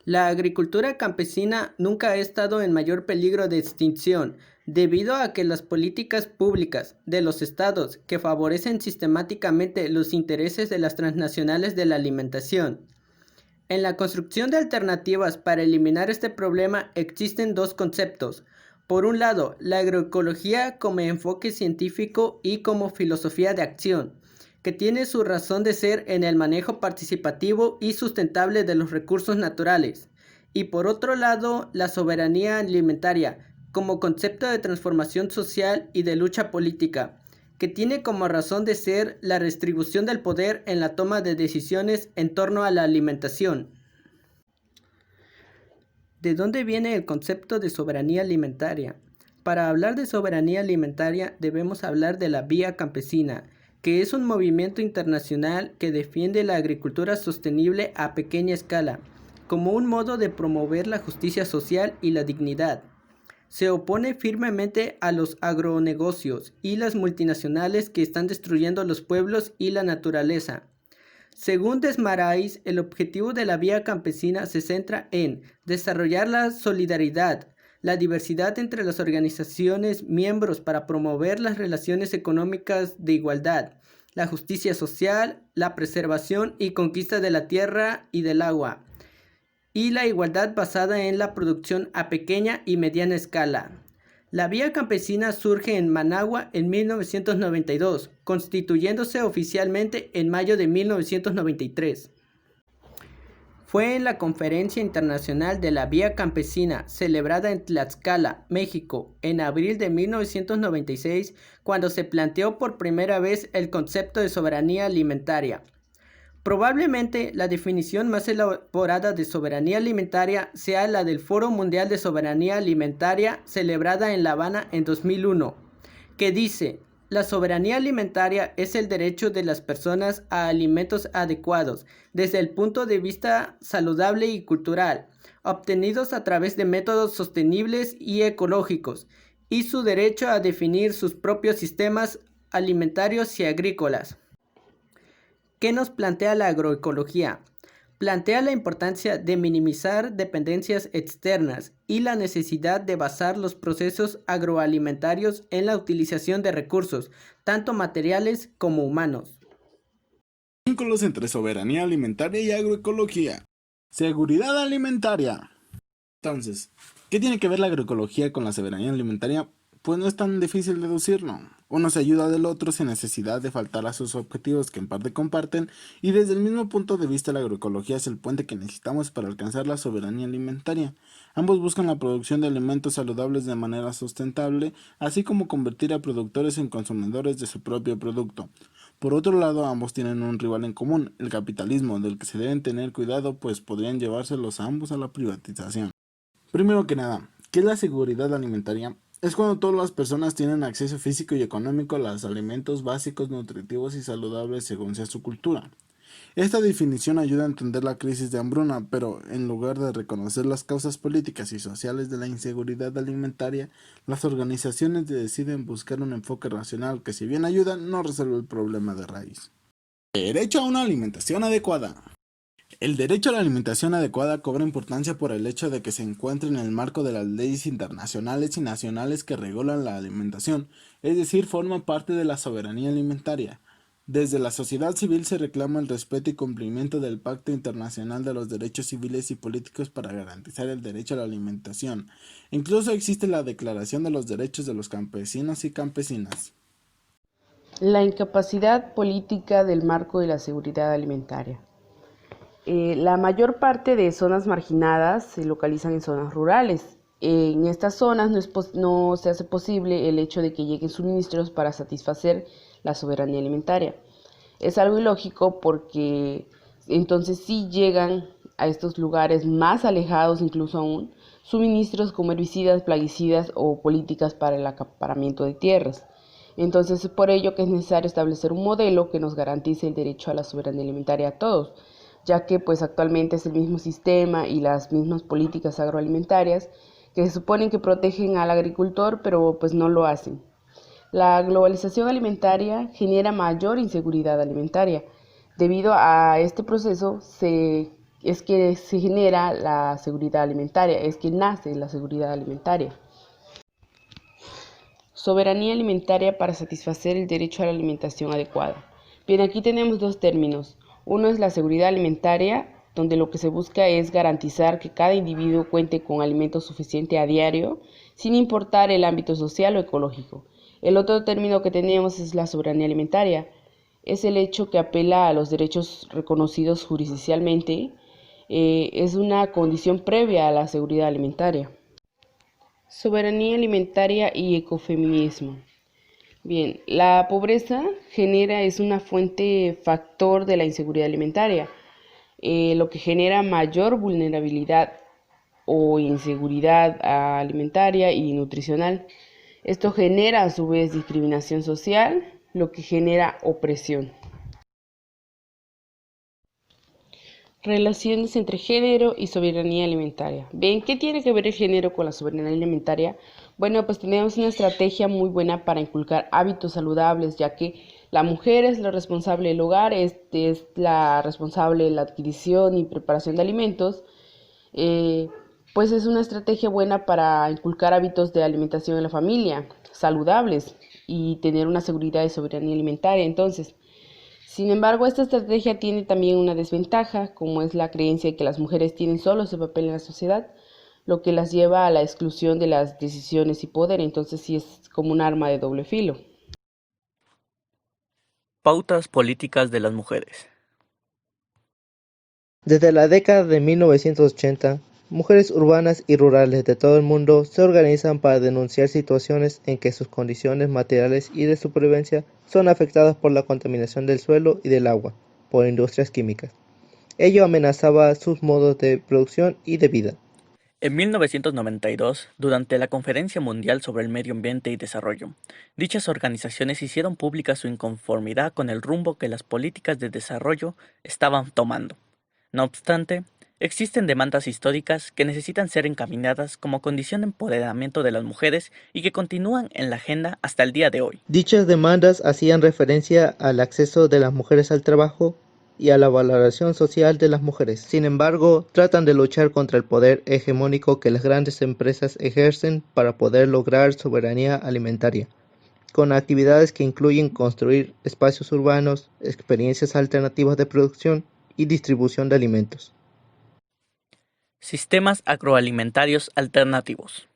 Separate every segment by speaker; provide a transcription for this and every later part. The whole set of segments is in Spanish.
Speaker 1: La agricultura campesina nunca ha estado en mayor peligro de extinción, debido a que las políticas públicas de los estados que favorecen sistemáticamente los intereses de las transnacionales de la alimentación. En la construcción de alternativas para eliminar este problema existen dos conceptos. Por un lado, la agroecología como enfoque científico y como filosofía de acción, que tiene su razón de ser en el manejo participativo y sustentable de los recursos naturales. Y por otro lado, la soberanía alimentaria, como concepto de transformación social y de lucha política, que tiene como razón de ser la redistribución del poder en la toma de decisiones en torno a la alimentación. ¿De dónde viene el concepto de soberanía alimentaria? Para hablar de soberanía alimentaria debemos hablar de la Vía Campesina, que es un movimiento internacional que defiende la agricultura sostenible a pequeña escala, como un modo de promover la justicia social y la dignidad. Se opone firmemente a los agronegocios y las multinacionales que están destruyendo los pueblos y la naturaleza. Según Desmarais, el objetivo de la Vía Campesina se centra en desarrollar la solidaridad, la diversidad entre las organizaciones miembros para promover las relaciones económicas de igualdad, la justicia social, la preservación y conquista de la tierra y del agua, y la igualdad basada en la producción a pequeña y mediana escala. La Vía Campesina surge en Managua en 1992, constituyéndose oficialmente en mayo de 1993. Fue en la Conferencia Internacional de la Vía Campesina, celebrada en Tlaxcala, México, en abril de 1996, cuando se planteó por primera vez el concepto de soberanía alimentaria. Probablemente la definición más elaborada de soberanía alimentaria sea la del Foro Mundial de Soberanía Alimentaria celebrada en La Habana en 2001, que dice: la soberanía alimentaria es el derecho de las personas a alimentos adecuados desde el punto de vista saludable y cultural, obtenidos a través de métodos sostenibles y ecológicos, y su derecho a definir sus propios sistemas alimentarios y agrícolas. ¿Qué nos plantea la agroecología? Plantea la importancia de minimizar dependencias externas y la necesidad de basar los procesos agroalimentarios en la utilización de recursos, tanto materiales como humanos.
Speaker 2: Vínculos entre soberanía alimentaria y agroecología. Seguridad alimentaria. Entonces, ¿qué tiene que ver la agroecología con la soberanía alimentaria? Pues no es tan difícil deducirlo. Uno se ayuda del otro sin necesidad de faltar a sus objetivos que en parte comparten, y desde el mismo punto de vista la agroecología es el puente que necesitamos para alcanzar la soberanía alimentaria. Ambos buscan la producción de alimentos saludables de manera sustentable, así como convertir a productores en consumidores de su propio producto. Por otro lado, ambos tienen un rival en común, el capitalismo, del que se deben tener cuidado, pues podrían llevárselos a ambos a la privatización. Primero que nada, ¿qué es la seguridad alimentaria? Es cuando todas las personas tienen acceso físico y económico a los alimentos básicos, nutritivos y saludables según sea su cultura. Esta definición ayuda a entender la crisis de hambruna, pero en lugar de reconocer las causas políticas y sociales de la inseguridad alimentaria, las organizaciones deciden buscar un enfoque racional que, si bien ayuda, no resuelve el problema de raíz. Derecho a una alimentación adecuada. El derecho a la alimentación adecuada cobra importancia por el hecho de que se encuentra en el marco de las leyes internacionales y nacionales que regulan la alimentación, es decir, forma parte de la soberanía alimentaria. Desde la sociedad civil se reclama el respeto y cumplimiento del Pacto Internacional de los Derechos Civiles y Políticos para garantizar el derecho a la alimentación. Incluso existe la Declaración de los Derechos de los Campesinos y Campesinas.
Speaker 3: La incapacidad política del marco de la seguridad alimentaria. La mayor parte de zonas marginadas se localizan en zonas rurales. En estas zonas no se hace posible el hecho de que lleguen suministros para satisfacer la soberanía alimentaria. Es algo ilógico porque entonces sí llegan a estos lugares más alejados incluso aún suministros como herbicidas, plaguicidas o políticas para el acaparamiento de tierras. Entonces es por ello que es necesario establecer un modelo que nos garantice el derecho a la soberanía alimentaria a todos, ya que pues actualmente es el mismo sistema y las mismas políticas agroalimentarias que se suponen que protegen al agricultor, pero pues no lo hacen. La globalización alimentaria genera mayor inseguridad alimentaria. Debido a este proceso se es que se genera la seguridad alimentaria, es que nace la seguridad alimentaria. Soberanía alimentaria para satisfacer el derecho a la alimentación adecuada. Bien, aquí tenemos dos términos. Uno es la seguridad alimentaria, donde lo que se busca es garantizar que cada individuo cuente con alimento suficiente a diario, sin importar el ámbito social o ecológico. El otro término que tenemos es la soberanía alimentaria. Es el hecho que apela a los derechos reconocidos jurisdiccionalmente. Es una condición previa a la seguridad alimentaria. Soberanía alimentaria y ecofeminismo. Bien, la pobreza es una fuente factor de la inseguridad alimentaria, lo que genera mayor vulnerabilidad o inseguridad alimentaria y nutricional. Esto genera a su vez discriminación social, lo que genera opresión. Relaciones entre género y soberanía alimentaria. Bien, ¿qué tiene que ver el género con la soberanía alimentaria? Bueno, pues tenemos una estrategia muy buena para inculcar hábitos saludables, ya que la mujer es la responsable del hogar, es la responsable de la adquisición y preparación de alimentos. Pues es una estrategia buena para inculcar hábitos de alimentación en la familia, saludables, y tener una seguridad de soberanía alimentaria. Entonces, sin embargo, esta estrategia tiene también una desventaja, como es la creencia de que las mujeres tienen solo ese papel en la sociedad, lo que las lleva a la exclusión de las decisiones y poder. Entonces sí es como un arma de doble filo.
Speaker 4: Pautas políticas de las mujeres.
Speaker 5: Desde la década de 1980, mujeres urbanas y rurales de todo el mundo se organizan para denunciar situaciones en que sus condiciones materiales y de supervivencia son afectadas por la contaminación del suelo y del agua por industrias químicas. Ello amenazaba sus modos de producción y de vida.
Speaker 4: En 1992, durante la Conferencia Mundial sobre el Medio Ambiente y Desarrollo, dichas organizaciones hicieron pública su inconformidad con el rumbo que las políticas de desarrollo estaban tomando. No obstante, existen demandas históricas que necesitan ser encaminadas como condición de empoderamiento de las mujeres y que continúan en la agenda hasta el día de hoy.
Speaker 5: Dichas demandas hacían referencia al acceso de las mujeres al trabajo y a la valoración social de las mujeres. Sin embargo, tratan de luchar contra el poder hegemónico que las grandes empresas ejercen para poder lograr soberanía alimentaria, con actividades que incluyen construir espacios urbanos, experiencias alternativas de producción y distribución de alimentos.
Speaker 4: Sistemas agroalimentarios alternativos.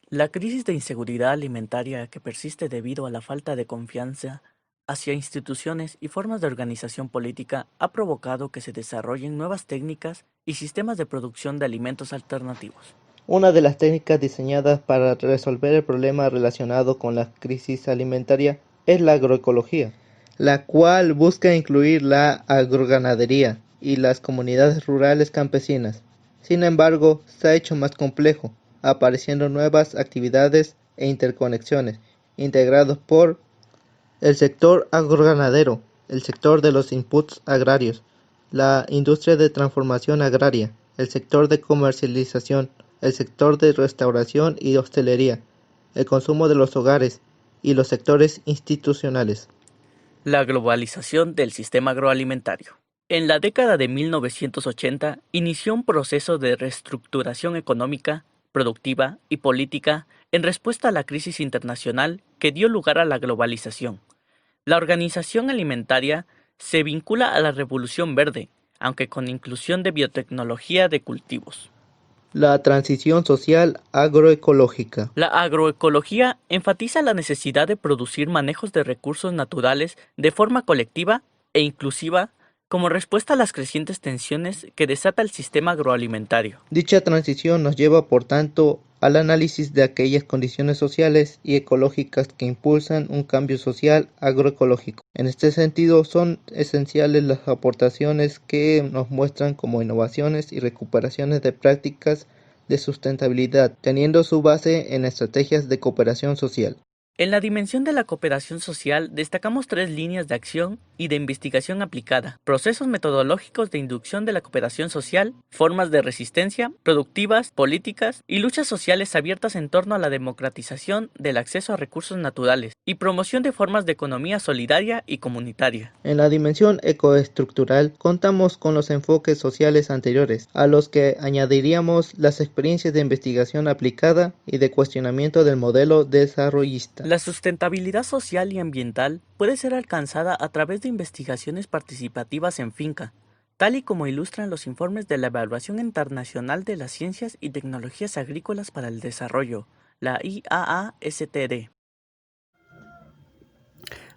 Speaker 4: La crisis de inseguridad alimentaria que persiste debido a la falta de confianza hacia instituciones y formas de organización política ha provocado que se desarrollen nuevas técnicas y sistemas de producción de alimentos alternativos.
Speaker 5: Una de las técnicas diseñadas para resolver el problema relacionado con la crisis alimentaria es la agroecología, la cual busca incluir la agroganadería y las comunidades rurales campesinas. Sin embargo, se ha hecho más complejo, apareciendo nuevas actividades e interconexiones, integrados por el sector agroganadero, el sector de los inputs agrarios, la industria de transformación agraria, el sector de comercialización, el sector de restauración y hostelería, el consumo de los hogares y los sectores institucionales.
Speaker 4: La globalización del sistema agroalimentario. En la década de 1980 inició un proceso de reestructuración económica, productiva y política en respuesta a la crisis internacional que dio lugar a la globalización. La organización alimentaria se vincula a la Revolución Verde, aunque con inclusión de biotecnología de cultivos.
Speaker 5: La transición social agroecológica.
Speaker 4: La agroecología enfatiza la necesidad de producir manejos de recursos naturales de forma colectiva e inclusiva como respuesta a las crecientes tensiones que desata el sistema agroalimentario.
Speaker 5: Dicha transición nos lleva, por tanto, al análisis de aquellas condiciones sociales y ecológicas que impulsan un cambio social agroecológico. En este sentido, son esenciales las aportaciones que nos muestran como innovaciones y recuperaciones de prácticas de sustentabilidad, teniendo su base en estrategias de cooperación social.
Speaker 4: En la dimensión de la cooperación social destacamos 3 líneas de acción y de investigación aplicada, procesos metodológicos de inducción de la cooperación social, formas de resistencia, productivas, políticas y luchas sociales abiertas en torno a la democratización del acceso a recursos naturales y promoción de formas de economía solidaria y comunitaria.
Speaker 5: En la dimensión ecoestructural contamos con los enfoques sociales anteriores, a los que añadiríamos las experiencias de investigación aplicada y de cuestionamiento del modelo desarrollista.
Speaker 4: La sustentabilidad social y ambiental puede ser alcanzada a través de investigaciones participativas en finca, tal y como ilustran los informes de la Evaluación Internacional de las Ciencias y Tecnologías Agrícolas para el Desarrollo, la IAASTD.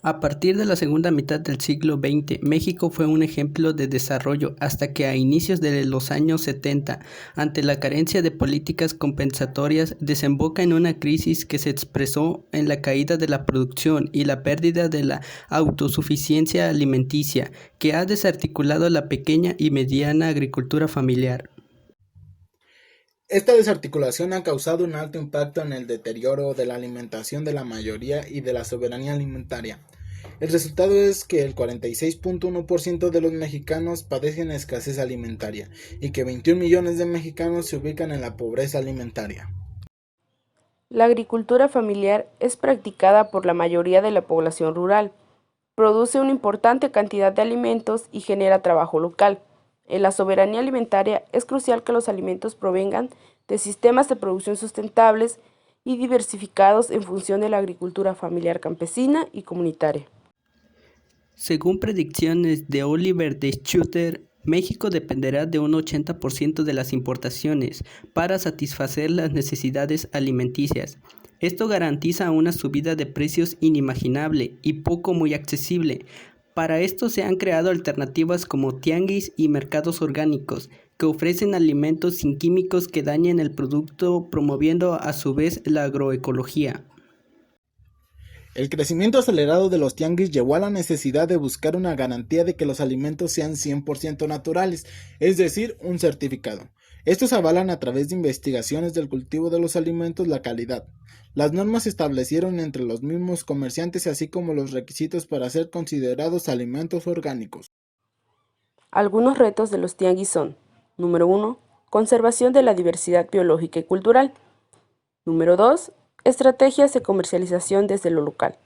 Speaker 1: A partir de la segunda mitad del siglo XX, México fue un ejemplo de desarrollo hasta que a inicios de los años 70, ante la carencia de políticas compensatorias, desemboca en una crisis que se expresó en la caída de la producción y la pérdida de la autosuficiencia alimenticia, que ha desarticulado la pequeña y mediana agricultura familiar.
Speaker 2: Esta desarticulación ha causado un alto impacto en el deterioro de la alimentación de la mayoría y de la soberanía alimentaria. El resultado es que el 46.1% de los mexicanos padecen escasez alimentaria y que 21 millones de mexicanos se ubican en la pobreza alimentaria.
Speaker 3: La agricultura familiar es practicada por la mayoría de la población rural. Produce una importante cantidad de alimentos y genera trabajo local. En la soberanía alimentaria es crucial que los alimentos provengan de sistemas de producción sustentables y diversificados en función de la agricultura familiar campesina y comunitaria.
Speaker 1: Según predicciones de Oliver de Schutter, México dependerá de un 80% de las importaciones para satisfacer las necesidades alimenticias. Esto garantiza una subida de precios inimaginable y poco muy accesible. Para esto se han creado alternativas como tianguis y mercados orgánicos, que ofrecen alimentos sin químicos que dañen el producto, promoviendo a su vez la agroecología.
Speaker 2: El crecimiento acelerado de los tianguis llevó a la necesidad de buscar una garantía de que los alimentos sean 100% naturales, es decir, un certificado. Estos avalan a través de investigaciones del cultivo de los alimentos la calidad. Las normas se establecieron entre los mismos comerciantes así como los requisitos para ser considerados alimentos orgánicos.
Speaker 3: Algunos retos de los tianguis son: número 1, conservación de la diversidad biológica y cultural. Número 2, estrategias de comercialización desde lo local.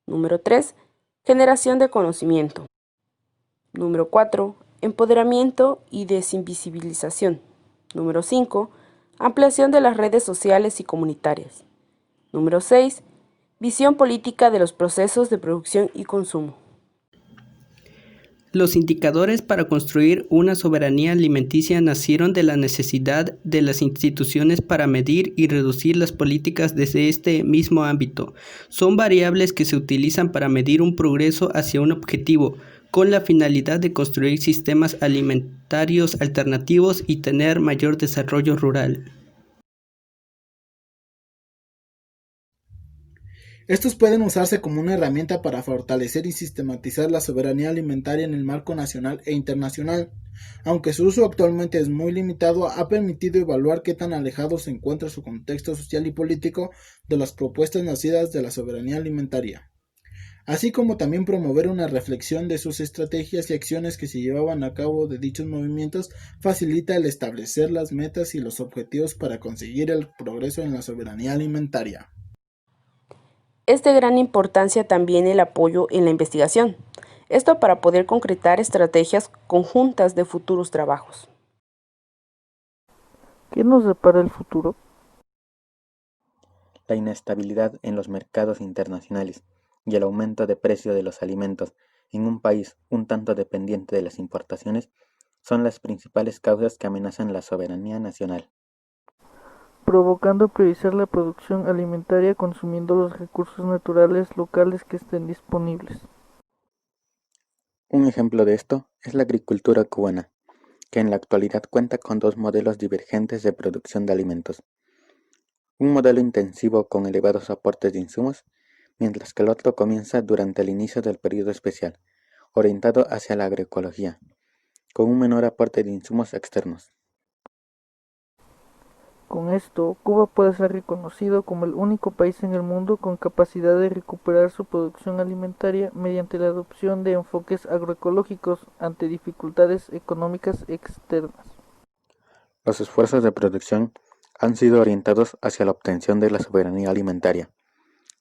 Speaker 3: Número 3, generación de conocimiento. Número 4, empoderamiento y desinvisibilización. Número 5, ampliación de las redes sociales y comunitarias. Número 6, visión política de los procesos de producción y consumo.
Speaker 1: Los indicadores para construir una soberanía alimenticia nacieron de la necesidad de las instituciones para medir y reducir las políticas desde este mismo ámbito. Son variables que se utilizan para medir un progreso hacia un objetivo, con la finalidad de construir sistemas alimentarios alternativos y tener mayor desarrollo rural.
Speaker 2: Estos pueden usarse como una herramienta para fortalecer y sistematizar la soberanía alimentaria en el marco nacional e internacional. Aunque su uso actualmente es muy limitado, ha permitido evaluar qué tan alejado se encuentra su contexto social y político de las propuestas nacidas de la soberanía alimentaria, así como también promover una reflexión de sus estrategias y acciones que se llevaban a cabo de dichos movimientos. Facilita el establecer las metas y los objetivos para conseguir el progreso en la soberanía alimentaria.
Speaker 3: Es de gran importancia también el apoyo en la investigación, esto para poder concretar estrategias conjuntas de futuros trabajos.
Speaker 6: ¿Qué nos depara el futuro?
Speaker 7: La inestabilidad en los mercados internacionales y el aumento de precio de los alimentos en un país un tanto dependiente de las importaciones son las principales causas que amenazan la soberanía nacional,
Speaker 6: Provocando priorizar la producción alimentaria consumiendo los recursos naturales locales que estén disponibles.
Speaker 7: Un ejemplo de esto es la agricultura cubana, que en la actualidad cuenta con dos modelos divergentes de producción de alimentos. Un modelo intensivo con elevados aportes de insumos, mientras que el otro comienza durante el inicio del periodo especial, orientado hacia la agroecología, con un menor aporte de insumos externos.
Speaker 6: Con esto, Cuba puede ser reconocido como el único país en el mundo con capacidad de recuperar su producción alimentaria mediante la adopción de enfoques agroecológicos ante dificultades económicas externas.
Speaker 7: Los esfuerzos de producción han sido orientados hacia la obtención de la soberanía alimentaria.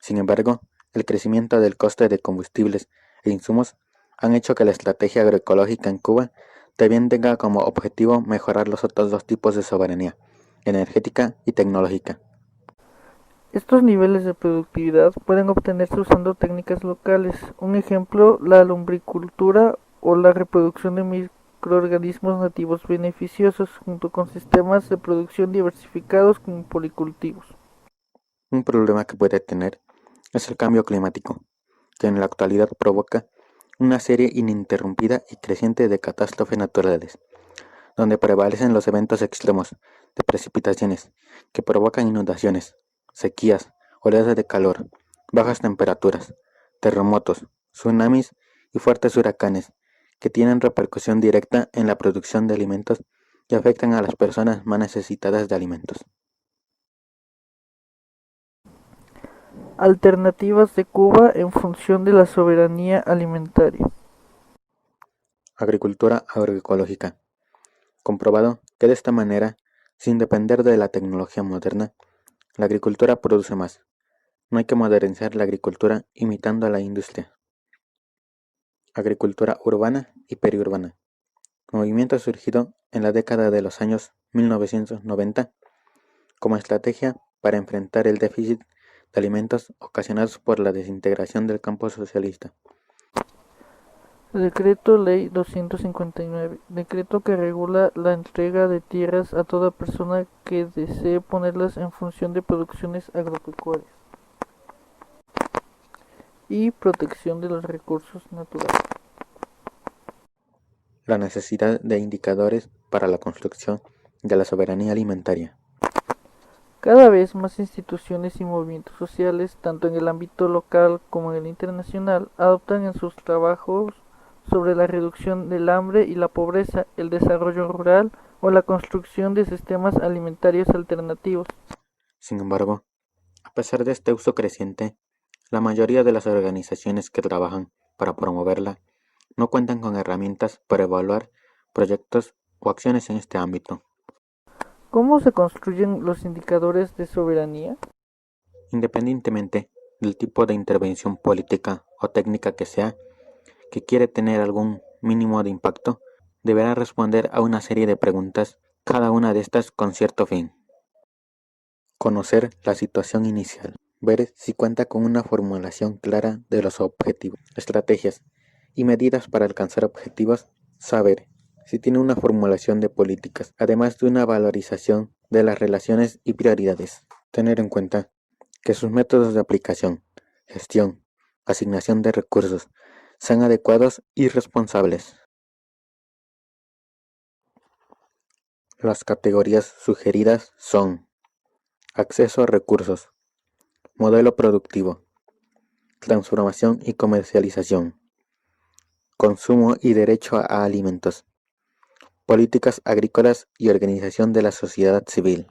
Speaker 7: Sin embargo, el crecimiento del coste de combustibles e insumos han hecho que la estrategia agroecológica en Cuba también tenga como objetivo mejorar los otros dos tipos de soberanía, energética y tecnológica.
Speaker 6: Estos niveles de productividad pueden obtenerse usando técnicas locales. Un ejemplo, la lumbricultura o la reproducción de microorganismos nativos beneficiosos junto con sistemas de producción diversificados como policultivos.
Speaker 7: Un problema que puede tener es el cambio climático, que en la actualidad provoca una serie ininterrumpida y creciente de catástrofes naturales, donde prevalecen los eventos extremos de precipitaciones que provocan inundaciones, sequías, oleadas de calor, bajas temperaturas, terremotos, tsunamis y fuertes huracanes que tienen repercusión directa en la producción de alimentos y afectan a las personas más necesitadas de alimentos.
Speaker 6: Alternativas de Cuba en función de la soberanía alimentaria.
Speaker 7: Agricultura agroecológica. Comprobado que de esta manera, sin depender de la tecnología moderna, la agricultura produce más. No hay que modernizar la agricultura imitando a la industria. Agricultura urbana y periurbana. Movimiento surgido en la década de los años 1990 como estrategia para enfrentar el déficit de alimentos ocasionados por la desintegración del campo socialista.
Speaker 6: Decreto Ley 259. Decreto que regula la entrega de tierras a toda persona que desee ponerlas en función de producciones agropecuarias. Y protección de los recursos naturales.
Speaker 7: La necesidad de indicadores para la construcción de la soberanía alimentaria.
Speaker 6: Cada vez más instituciones y movimientos sociales, tanto en el ámbito local como en el internacional, adoptan en sus trabajos sobre la reducción del hambre y la pobreza, el desarrollo rural o la construcción de sistemas alimentarios alternativos.
Speaker 7: Sin embargo, a pesar de este uso creciente, la mayoría de las organizaciones que trabajan para promoverla no cuentan con herramientas para evaluar proyectos o acciones en este ámbito.
Speaker 6: ¿Cómo se construyen los indicadores de soberanía?
Speaker 7: Independientemente del tipo de intervención política o técnica que sea, que quiere tener algún mínimo de impacto, deberá responder a una serie de preguntas, cada una de estas con cierto fin. Conocer la situación inicial. Ver si cuenta con una formulación clara de los objetivos, estrategias y medidas para alcanzar objetivos. Saber si tiene una formulación de políticas, además de una valorización de las relaciones y prioridades. Tener en cuenta que sus métodos de aplicación, gestión, asignación de recursos sean adecuados y responsables. Las categorías sugeridas son acceso a recursos, modelo productivo, transformación y comercialización, consumo y derecho a alimentos, políticas agrícolas y organización de la sociedad civil.